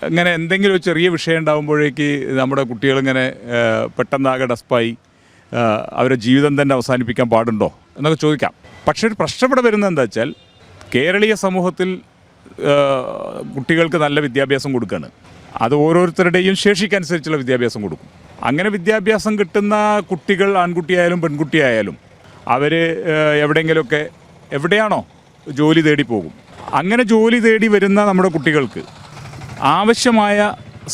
ഇങ്ങനെ എന്തെങ്കിലും ഒരു ചെറിയ വിഷയം ഉണ്ടാകുമ്പോഴേക്ക് നമ്മുടെ കുട്ടികളിങ്ങനെ പെട്ടെന്നാകെ ഡസ്പായി അവരുടെ ജീവിതം തന്നെ അവസാനിപ്പിക്കാൻ പാടുണ്ടോ എന്നൊക്കെ ചോദിക്കാം. പക്ഷേ ഒരു പ്രശ്നം ഇവിടെ വരുന്നത് എന്താ വെച്ചാൽ കേരളീയ സമൂഹത്തിൽ കുട്ടികൾക്ക് നല്ല വിദ്യാഭ്യാസം കൊടുക്കുകയാണ്. അത് ഓരോരുത്തരുടെയും ശേഷിക്കനുസരിച്ചുള്ള വിദ്യാഭ്യാസം കൊടുക്കും. അങ്ങനെ വിദ്യാഭ്യാസം കിട്ടുന്ന കുട്ടികൾ ആൺകുട്ടിയായാലും പെൺകുട്ടിയായാലും അവർ എവിടെയെങ്കിലുമൊക്കെ എവിടെയാണോ ജോലി തേടി പോകും. അങ്ങനെ ജോലി തേടി വരുന്ന നമ്മുടെ കുട്ടികൾക്ക് ആവശ്യമായ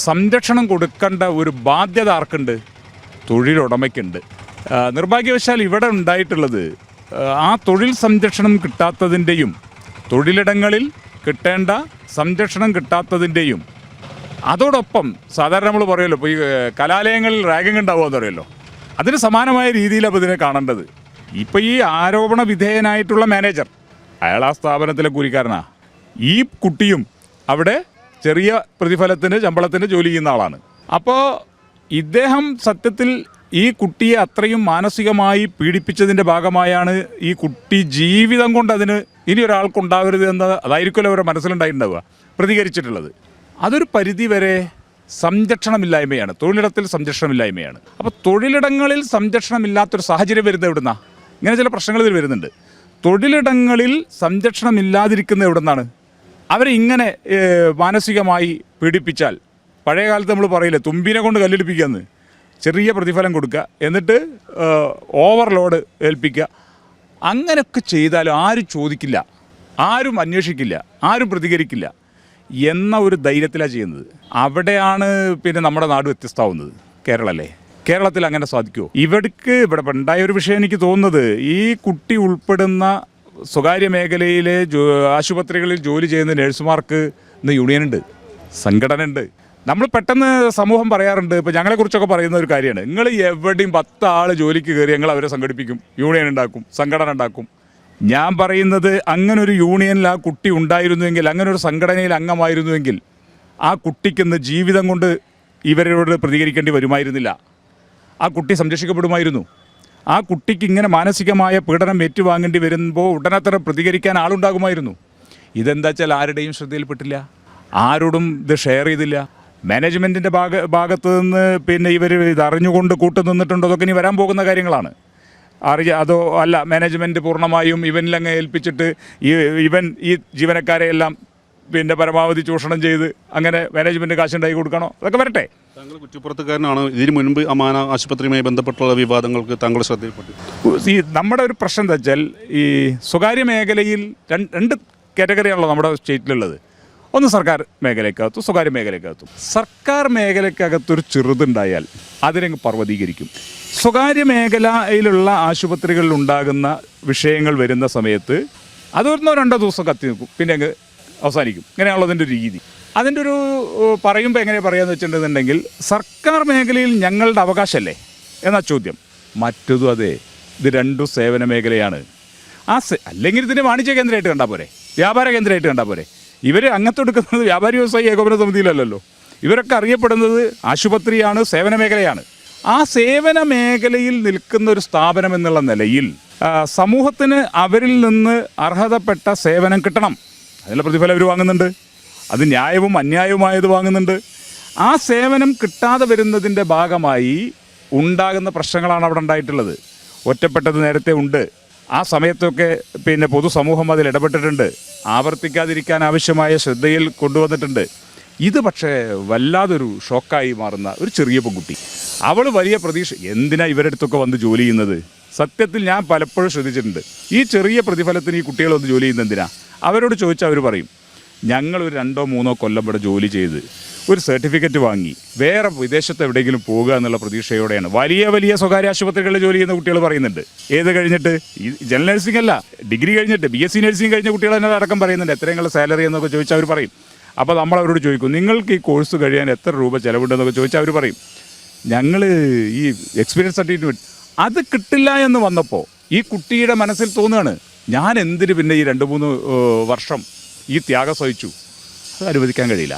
സംരക്ഷണം കൊടുക്കേണ്ട ഒരു ബാധ്യത ആർക്കുണ്ട്? തൊഴിലുടമയ്ക്കുണ്ട്. നിർഭാഗ്യവശാൽ ഇവിടെ ഉണ്ടായിട്ടുള്ളത് ആ തൊഴിൽ സംരക്ഷണം കിട്ടാത്തതിൻ്റെയും തൊഴിലിടങ്ങളിൽ കിട്ടേണ്ട സംരക്ഷണം കിട്ടാത്തതിൻ്റെയും അതോടൊപ്പം സാധാരണ നമ്മൾ പറയുമല്ലോ ഇപ്പോൾ ഈ കലാലയങ്ങളിൽ റാഗിങ് ഉണ്ടാവുമെന്ന് പറയുമല്ലോ, അതിന് സമാനമായ രീതിയിലാണ് ഇതിനെ കാണേണ്ടത്. ഇപ്പോൾ ഈ ആരോപണ വിധേയനായിട്ടുള്ള മാനേജർ അയാൾ ആ സ്ഥാപനത്തിലെ കൂലിക്കാരനാണ്. ഈ കുട്ടിയും അവിടെ ചെറിയ പ്രതിഫലത്തിന് ശമ്പളത്തിന് ജോലി ചെയ്യുന്ന ആളാണ്. അപ്പോൾ ഇദ്ദേഹം സത്യത്തിൽ ഈ കുട്ടിയെ അത്രയും മാനസികമായി പീഡിപ്പിച്ചതിൻ്റെ ഭാഗമായാണ് ഈ കുട്ടി ജീവിതം കൊണ്ട് അതിന് ഇനി ഒരാൾക്കുണ്ടാവരുത് എന്ന് അതായിരിക്കുമല്ലോ അവരുടെ മനസ്സിലുണ്ടായിട്ടുണ്ടാവുക പ്രതികരിച്ചിട്ടുള്ളത്. അതൊരു പരിധിവരെ സംരക്ഷണമില്ലായ്മയാണ്, തൊഴിലിടത്തിൽ സംരക്ഷണമില്ലായ്മയാണ്. അപ്പോൾ തൊഴിലിടങ്ങളിൽ സംരക്ഷണമില്ലാത്തൊരു സാഹചര്യം വരുന്നത് എവിടുന്നാ? ഇങ്ങനെ ചില പ്രശ്നങ്ങൾ ഇതിൽ വരുന്നുണ്ട്. തൊഴിലിടങ്ങളിൽ സംരക്ഷണമില്ലാതിരിക്കുന്നത് എവിടുന്നാണ്? അവരെ ഇങ്ങനെ മാനസികമായി പീഡിപ്പിച്ചാൽ, പഴയ കാലത്ത് നമ്മൾ പറയില്ലേ തുമ്പിനെ കൊണ്ട് കല്ലെടുപ്പിക്കുകയെന്ന്, ചെറിയ പ്രതിഫലം കൊടുക്കുക, എന്നിട്ട് ഓവർലോഡ് ഏൽപ്പിക്കുക. അങ്ങനെയൊക്കെ ചെയ്താലും ആരും ചോദിക്കില്ല, ആരും അന്വേഷിക്കില്ല, ആരും പ്രതികരിക്കില്ല എന്ന ഒരു ധൈര്യത്തിലാണ് ചെയ്യുന്നത്. അവിടെയാണ് പിന്നെ നമ്മുടെ നാട് വ്യത്യസ്തമാവുന്നത്. കേരളമല്ലേ, കേരളത്തിൽ അങ്ങനെ സാധിക്കുമോ? ഇവിടെ ഉണ്ടായ ഒരു വിഷയം എനിക്ക് തോന്നുന്നത്, ഈ കുട്ടി ഉൾപ്പെടുന്ന സ്വകാര്യ മേഖലയിലെ ആശുപത്രികളിൽ ജോലി ചെയ്യുന്ന നഴ്സുമാർക്ക് ഇന്ന് യൂണിയനുണ്ട്, സംഘടന ഉണ്ട്. നമ്മൾ പെട്ടെന്ന് സമൂഹം പറയാറുണ്ട്, ഇപ്പോൾ ഞങ്ങളെക്കുറിച്ചൊക്കെ പറയുന്ന ഒരു കാര്യമാണ്, നിങ്ങൾ എവിടെയും 10 ആൾ ജോലിക്ക് കയറി ഞങ്ങൾ അവരെ സംഘടിപ്പിക്കും, യൂണിയൻ ഉണ്ടാക്കും, സംഘടന ഉണ്ടാക്കും. ഞാൻ പറയുന്നത് അങ്ങനൊരു യൂണിയനിൽ ആ കുട്ടി ഉണ്ടായിരുന്നുവെങ്കിൽ, അങ്ങനൊരു സംഘടനയിൽ അംഗമായിരുന്നുവെങ്കിൽ ആ കുട്ടിക്കിന്ന് ജീവിതം കൊണ്ട് ഇവരോട് പ്രതികരിക്കേണ്ടി വരുമായിരുന്നില്ല. ആ കുട്ടി സംരക്ഷിക്കപ്പെടുമായിരുന്നു. ആ കുട്ടിക്ക് ഇങ്ങനെ മാനസികമായ പീഡനം ഏറ്റുവാങ്ങേണ്ടി വരുമ്പോൾ ഉടനെ തന്നെ പ്രതികരിക്കാൻ ആളുണ്ടാകുമായിരുന്നു. ഇതെന്താ വെച്ചാൽ ആരുടെയും ശ്രദ്ധയിൽപ്പെട്ടില്ല, ആരോടും ഇത് ഷെയർ ചെയ്തില്ല. മാനേജ്മെൻറ്റിൻ്റെ ഭാഗത്ത് നിന്ന് പിന്നെ ഇവർ ഇതറിഞ്ഞുകൊണ്ട് കൂട്ടുനിന്നിട്ടുണ്ടോ? അതൊക്കെ ഇനി വരാൻ പോകുന്ന കാര്യങ്ങളാണ്. അതോ അല്ല മാനേജ്മെൻറ്റ് പൂർണ്ണമായും ഇവനിലങ്ങ് ഏൽപ്പിച്ചിട്ട് ഈ ജീവനക്കാരെ എല്ലാം പിന്നെ പരമാവധി ചൂഷണം ചെയ്ത് അങ്ങനെ മാനേജ്മെൻറ്റ് കാശുണ്ടാക്കി കൊടുക്കണോ? അതൊക്കെ വരട്ടെ. താങ്കൾ കുറ്റപ്പുറത്തുകാരനാണ്. ഇതിന് മുൻപ് അമാന ആശുപത്രിയുമായി ബന്ധപ്പെട്ടുള്ള വിവാദങ്ങൾക്ക് താങ്കൾ ശ്രദ്ധയിൽപ്പെട്ടു? ഈ നമ്മുടെ ഒരു പ്രശ്നം എന്താ വെച്ചാൽ, ഈ സ്വകാര്യ മേഖലയിൽ രണ്ട് കാറ്റഗറിയാണല്ലോ നമ്മുടെ സ്റ്റേറ്റിലുള്ളത്. ഒന്ന് സർക്കാർ മേഖലയ്ക്കകത്തും സ്വകാര്യ മേഖലയ്ക്കകത്തും. സർക്കാർ മേഖലയ്ക്കകത്തൊരു ചെറുതുണ്ടായാൽ അതിനങ്ങ് പർവ്വതീകരിക്കും. സ്വകാര്യ മേഖലയിലുള്ള ആശുപത്രികളിൽ ഉണ്ടാകുന്ന വിഷയങ്ങൾ വരുന്ന സമയത്ത് അതൊന്നോ 2 ദിവസം കത്തി നിൽക്കും, പിന്നെ അങ്ങ് അവസാനിക്കും. ഇങ്ങനെയുള്ളതിൻ്റെ ഒരു രീതി. അതിൻ്റെ ഒരു പറയുമ്പോൾ എങ്ങനെ പറയാമെന്ന് വെച്ചിട്ടുണ്ടെന്നുണ്ടെങ്കിൽ, സർക്കാർ മേഖലയിൽ ഞങ്ങളുടെ അവകാശമല്ലേ എന്നാ ചോദ്യം. മറ്റതും അതെ, ഇത് രണ്ടും സേവന മേഖലയാണ്. അല്ലെങ്കിൽ ഇതിന് വാണിജ്യ കേന്ദ്രമായിട്ട് കണ്ടാൽ പോരെ, വ്യാപാര കേന്ദ്രമായിട്ട് കണ്ടാൽ പോരെ. ഇവർ അങ്ങത്തെടുക്കുന്നത് വ്യാപാരി വ്യവസായി ഏകോപന സമിതിയിലല്ലല്ലോ. ഇവരൊക്കെ അറിയപ്പെടുന്നത് ആശുപത്രിയാണ്, സേവന മേഖലയാണ്. ആ സേവന മേഖലയിൽ നിൽക്കുന്ന ഒരു സ്ഥാപനം എന്നുള്ള നിലയിൽ സമൂഹത്തിന് അവരിൽ നിന്ന് അർഹതപ്പെട്ട സേവനം കിട്ടണം. അതിനുള്ള പ്രതിഫലം അവർ വാങ്ങുന്നുണ്ട്, അത് ന്യായവും അന്യായവുമായത് വാങ്ങുന്നുണ്ട്. ആ സേവനം കിട്ടാതെ വരുന്നതിൻ്റെ ഭാഗമായി ഉണ്ടാകുന്ന പ്രശ്നങ്ങളാണ് അവിടെ ഉണ്ടായിട്ടുള്ളത്. ഒറ്റപ്പെട്ടത് നേരത്തെ ഉണ്ട്. ആ സമയത്തൊക്കെ പിന്നെ പൊതുസമൂഹം അതിൽ ഇടപെട്ടിട്ടുണ്ട്, ആവർത്തിക്കാതിരിക്കാൻ ആവശ്യമായ ശ്രദ്ധയിൽ കൊണ്ടുവന്നിട്ടുണ്ട്. ഇത് പക്ഷേ വല്ലാതൊരു ഷോക്കായി മാറുന്ന ഒരു ചെറിയ പെൺകുട്ടി, അവൾ വലിയ പ്രതീക്ഷ. എന്തിനാ ഇവരുടെ അടുത്തൊക്കെ വന്ന് ജോലി ചെയ്യുന്നത്? സത്യത്തിൽ ഞാൻ പലപ്പോഴും ശ്രദ്ധിച്ചിട്ടുണ്ട്, ഈ ചെറിയ പ്രതിഫലത്തിന് ഈ കുട്ടികൾ വന്ന് ജോലി ചെയ്യുന്നത് എന്തിനാ? അവരോട് ചോദിച്ചാൽ അവർ പറയും, ഞങ്ങളൊരു 2-3 കൊല്ലം ഇവിടെ ജോലി ചെയ്ത് ഒരു സർട്ടിഫിക്കറ്റ് വാങ്ങി വേറെ വിദേശത്ത് എവിടെയെങ്കിലും പോകുക എന്നുള്ള പ്രതീക്ഷയോടെയാണ്. വലിയ വലിയ സ്വകാര്യ ആശുപത്രികളിൽ ജോലി ചെയ്യുന്ന കുട്ടികൾ പറയുന്നുണ്ട്. ഏത് കഴിഞ്ഞിട്ട്? ഈ ജനറൽ നഴ്സിംഗ് അല്ല, ഡിഗ്രി കഴിഞ്ഞിട്ട് BSc നഴ്സിംഗ് കഴിഞ്ഞ കുട്ടികൾ തന്നെ അടക്കം പറയുന്നുണ്ട്. എത്രയുള്ള സാലറി എന്നൊക്കെ ചോദിച്ചാൽ അവർ പറയും. അപ്പോൾ നമ്മൾ അവരോട് ചോദിക്കും, നിങ്ങൾക്ക് ഈ കോഴ്സ് കഴിയാൻ എത്ര രൂപ ചിലവുണ്ടെന്നൊക്കെ ചോദിച്ചാൽ അവർ പറയും, ഞങ്ങൾ ഈ എക്സ്പീരിയൻസ് സർട്ടിഫിക്കറ്റ് അത് കിട്ടില്ല എന്ന് വന്നപ്പോൾ ഈ കുട്ടിയുടെ മനസ്സിൽ തോന്നുകയാണ്, ഞാൻ എന്തിന് പിന്നെ ഈ 2-3 വർഷം ഈ ത്യാഗം സഹിച്ചു? അത് അനുവദിക്കാൻ കഴിയില്ല.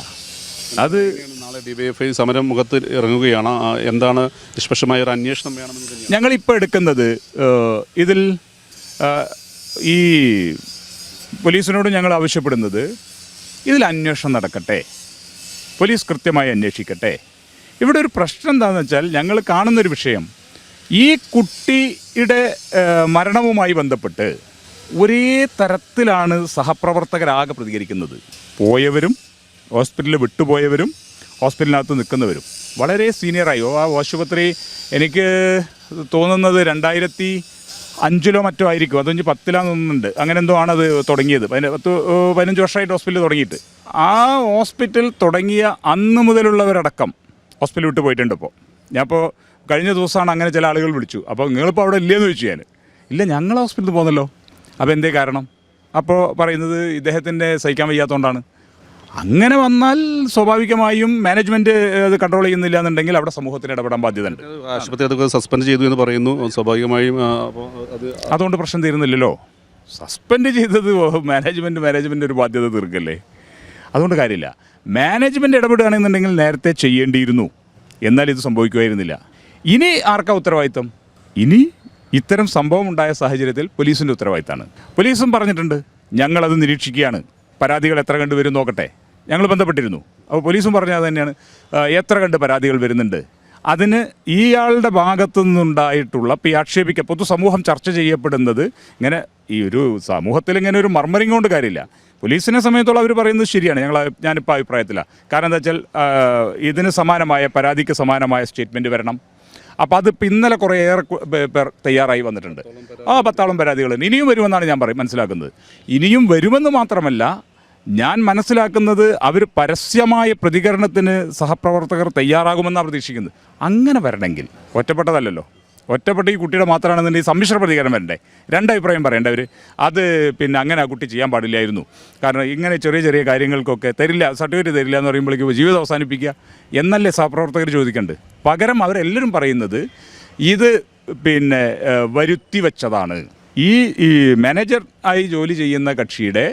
അത് നാളെ DYFI സമരം മുഖത്ത് ഇറങ്ങുകയാണ്. എന്താണ് നിഷ്പക്ഷമായ ഒരു അന്വേഷണം വേണമെന്ന് ഞങ്ങളിപ്പോൾ എടുക്കുന്നത്. ഇതിൽ ഈ പോലീസിനോട് ഞങ്ങൾ ആവശ്യപ്പെടുന്നത്, ഇതിൽ അന്വേഷണം നടക്കട്ടെ. പോലീസ് കൃത്യമായി അന്വേഷിക്കട്ടെ. ഇവിടെ ഒരു പ്രശ്നം എന്താണെന്ന് വെച്ചാൽ ഞങ്ങൾ കാണുന്നൊരു വിഷയം, ഈ കുട്ടിയുടെ മരണവുമായി ബന്ധപ്പെട്ട് ഒരേ തരത്തിലാണ് സഹപ്രവർത്തകരാകെ പ്രതികരിക്കുന്നത്. പോയവരും ഹോസ്പിറ്റലിൽ വിട്ടുപോയവരും ഹോസ്പിറ്റലിനകത്ത് നിൽക്കുന്നവരും വളരെ സീനിയറായി. ആ ആശുപത്രി എനിക്ക് തോന്നുന്നത് 2005 മറ്റോ ആയിരിക്കും, അത് 10 തോന്നുന്നുണ്ട്, അങ്ങനെ എന്തോ ആണത് തുടങ്ങിയത്. 15 വർഷമായിട്ട് ഹോസ്പിറ്റൽ തുടങ്ങിയിട്ട്. ആ ഹോസ്പിറ്റൽ തുടങ്ങിയ അന്ന് മുതലുള്ളവരടക്കം ഹോസ്പിറ്റൽ വിട്ട് പോയിട്ടുണ്ട്. ഇപ്പോൾ ഞാനിപ്പോൾ കഴിഞ്ഞ ദിവസമാണ് അങ്ങനെ ചില ആളുകൾ വിളിച്ചു, അപ്പോൾ നിങ്ങളിപ്പോൾ അവിടെ ഇല്ലയെന്ന് ചോദിച്ചു. ഞാൻ ഇല്ല, ഞങ്ങൾ ഹോസ്പിറ്റലിൽ പോകുന്നല്ലോ. അപ്പോൾ എന്തേ കാരണം? അപ്പോൾ പറയുന്നത് ഇദ്ദേഹത്തിൻ്റെ സഹിക്കാൻ വയ്യാത്തതുകൊണ്ടാണ്. അങ്ങനെ വന്നാൽ സ്വാഭാവികമായും മാനേജ്മെൻറ്റ് അത് കൺട്രോൾ ചെയ്യുന്നില്ല എന്നുണ്ടെങ്കിൽ അവിടെ സമൂഹത്തിന് ഇടപെടാൻ ബാധ്യതയുണ്ട്. ആശുപത്രി അതൊക്കെ സസ്പെൻഡ് ചെയ്തു എന്ന് പറയുന്നു. സ്വാഭാവികമായും അതുകൊണ്ട് പ്രശ്നം തീരുന്നില്ലല്ലോ. സസ്പെൻഡ് ചെയ്തത് മാനേജ്മെൻറ്റ് ഒരു ബാധ്യത തീർക്കല്ലേ, അതുകൊണ്ട് കാര്യമില്ല. മാനേജ്മെൻറ്റ് ഇടപെടുകയാണെന്നുണ്ടെങ്കിൽ നേരത്തെ ചെയ്യേണ്ടിയിരുന്നു, എന്നാൽ ഇത് സംഭവിക്കുമായിരുന്നില്ല. ഇനി ആർക്കാ ഉത്തരവാദിത്തം? ഇനി ഇത്തരം സംഭവം ഉണ്ടായ സാഹചര്യത്തിൽ പോലീസിൻ്റെ ഉത്തരവാദിത്തമാണ്. പോലീസും പറഞ്ഞിട്ടുണ്ട് ഞങ്ങളത് നിരീക്ഷിക്കുകയാണ്, പരാതികൾ എത്ര കണ്ട് വരും നോക്കട്ടെ. ഞങ്ങൾ ബന്ധപ്പെട്ടിരുന്നു, അപ്പോൾ പോലീസും പറഞ്ഞത് തന്നെയാണ്, എത്ര കണ്ട് പരാതികൾ വരുന്നുണ്ട്, അതിന് ഇയാളുടെ ഭാഗത്തു നിന്നുണ്ടായിട്ടുള്ള പൊതുസമൂഹം ചർച്ച ചെയ്യപ്പെടുന്നത് ഇങ്ങനെ ഈ ഒരു സമൂഹത്തിൽ ഇങ്ങനെ ഒരു മർമറിങ് കൊണ്ട് കാര്യമില്ല. പോലീസിനെ സമയത്തോളം അവർ പറയുന്നത് ശരിയാണ്, ഞാനിപ്പോൾ അഭിപ്രായത്തിലാണ്. കാരണം എന്താ വെച്ചാൽ ഇതിന് സമാനമായ പരാതിക്ക് സമാനമായ സ്റ്റേറ്റ്മെൻറ്റ് വരണം. അപ്പോൾ അത് ഇന്നലെ കുറേയേറെ പേർ തയ്യാറായി വന്നിട്ടുണ്ട്. 10 പരാതികൾ ഇനിയും വരുമെന്നാണ് ഞാൻ മനസ്സിലാക്കുന്നത്. ഇനിയും വരുമെന്ന് മാത്രമല്ല, ഞാൻ മനസ്സിലാക്കുന്നത് അവർ പരസ്യമായ പ്രതികരണത്തിന് സഹപ്രവർത്തകർ തയ്യാറാകുമെന്നാണ് പ്രതീക്ഷിക്കുന്നത്. അങ്ങനെ വരണമെങ്കിൽ ഒറ്റപ്പെട്ടതല്ലല്ലോ, ഒറ്റപ്പെട്ട ഈ കുട്ടിയുടെ മാത്രമാണെന്നുണ്ടെങ്കിൽ സമ്മിശ്ര പ്രതികരണം വരണ്ടേ, രണ്ടഭിപ്രായം പറയേണ്ട അവർ. അത് അങ്ങനെ ആ കുട്ടി ചെയ്യാൻ പാടില്ലായിരുന്നു, കാരണം ഇങ്ങനെ ചെറിയ ചെറിയ കാര്യങ്ങൾക്കൊക്കെ സർട്ടിഫിക്കറ്റ് തരില്ല എന്ന് പറയുമ്പോഴേക്കും ജീവിതം അവസാനിപ്പിക്കുക എന്നല്ലേ സഹപ്രവർത്തകർ ചോദിക്കേണ്ടത്. പകരം അവരെല്ലാവരും പറയുന്നത് ഇത് വരുത്തി വെച്ചതാണ്. ഈ മാനേജർ ആയി ജോലി ചെയ്യുന്ന കക്ഷിയുടെ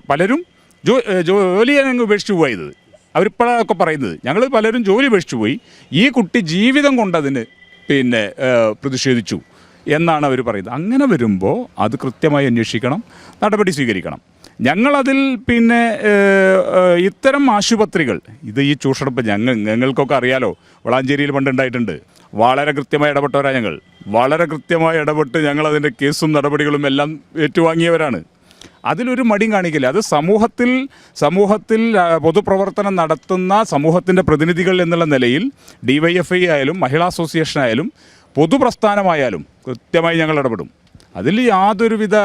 പലരും ജോലി അങ്ങ് ഉപേക്ഷിച്ചു പോയത് അവരിപ്പോഴൊക്കെ പറയുന്നത്. ഞങ്ങൾ പലരും ജോലി ഉപേക്ഷിച്ചു പോയി, ഈ കുട്ടി ജീവിതം കൊണ്ടതിന് പ്രതിഷേധിച്ചു എന്നാണ് അവർ പറയുന്നത്. അങ്ങനെ വരുമ്പോൾ അത് കൃത്യമായി അന്വേഷിക്കണം, നടപടി സ്വീകരിക്കണം. ഞങ്ങളതിൽ ഇത്തരം ആശുപത്രികൾ ഈ ചൂഷണപ്പ് ഞങ്ങൾക്കൊക്കെ അറിയാലോ, വളാഞ്ചേരിയിൽ പണ്ടുണ്ടായിട്ടുണ്ട്. വളരെ കൃത്യമായി ഇടപെട്ടവരാണ് ഞങ്ങൾ, വളരെ കൃത്യമായി ഇടപെട്ട് ഞങ്ങളതിൻ്റെ കേസും നടപടികളും എല്ലാം ഏറ്റുവാങ്ങിയവരാണ്. അതിലൊരു മടിയും കാണിക്കില്ല. അത് സമൂഹത്തിൽ പൊതുപ്രവർത്തനം നടത്തുന്ന സമൂഹത്തിൻ്റെ പ്രതിനിധികൾ എന്നുള്ള നിലയിൽ DYFI ആയാലും മഹിളാ അസോസിയേഷൻ ആയാലും പൊതുപ്രസ്ഥാനമായാലും കൃത്യമായി ഞങ്ങൾ ഇടപെടും. അതിൽ യാതൊരുവിധ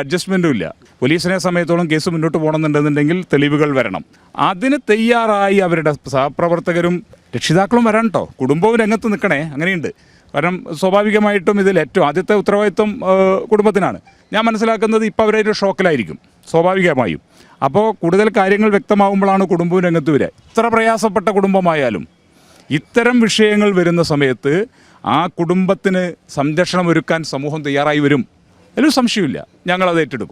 അഡ്ജസ്റ്റ്മെൻറ്റും ഇല്ല. പോലീസിനെ സമയത്തോളം കേസ് മുന്നോട്ട് പോകണമെന്നുണ്ടെന്നുണ്ടെങ്കിൽ തെളിവുകൾ വരണം. അതിന് തയ്യാറായി അവരുടെ സഹപ്രവർത്തകരും രക്ഷിതാക്കളും വരാൻ കേട്ടോ, കുടുംബവും രംഗത്ത് നിൽക്കണേ. അങ്ങനെയുണ്ട്. കാരണം സ്വാഭാവികമായിട്ടും ഇതിൽ ഏറ്റവും ആദ്യത്തെ ഉത്തരവാദിത്വം കുടുംബത്തിനാണ്. ഞാൻ മനസ്സിലാക്കുന്നത് ഇപ്പോൾ അവരൊരു ഷോക്കിലായിരിക്കും സ്വാഭാവികമായും. അപ്പോൾ കൂടുതൽ കാര്യങ്ങൾ വ്യക്തമാകുമ്പോഴാണ് കുടുംബവും രംഗത്ത് വരിക. ഇത്ര പ്രയാസപ്പെട്ട കുടുംബമായാലും ഇത്തരം വിഷയങ്ങൾ വരുന്ന സമയത്ത് ആ കുടുംബത്തിന് സംരക്ഷണം ഒരുക്കാൻ സമൂഹം തയ്യാറായി വരും, അതിലൊരു സംശയമില്ല. ഞങ്ങളത് ഏറ്റെടുക്കും.